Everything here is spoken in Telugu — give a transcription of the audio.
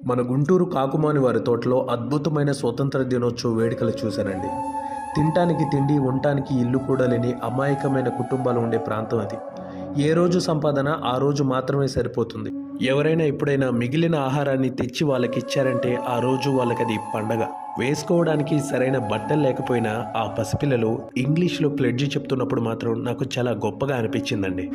మన గుంటూరు కాకుమాని వారి తోటలో అద్భుతమైన స్వతంత్ర దినోత్సవ వేడుకలు చూశానండి. తినటానికి తిండి, ఉండటానికి ఇల్లు కూడా లేని అమాయకమైన కుటుంబాలు ఉండే ప్రాంతం అది. ఏ రోజు సంపాదన ఆ రోజు మాత్రమే సరిపోతుంది. ఎవరైనా ఎప్పుడైనా మిగిలిన ఆహారాన్ని తెచ్చి వాళ్ళకి ఇచ్చారంటే ఆ రోజు వాళ్ళకది పండగ. వేసుకోవడానికి సరైన బట్టలు లేకపోయినా ఆ పసిపిల్లలు ఇంగ్లీష్లో ప్లెడ్జ్ చెప్తున్నప్పుడు మాత్రం నాకు చాలా గొప్పగా అనిపించిందండి.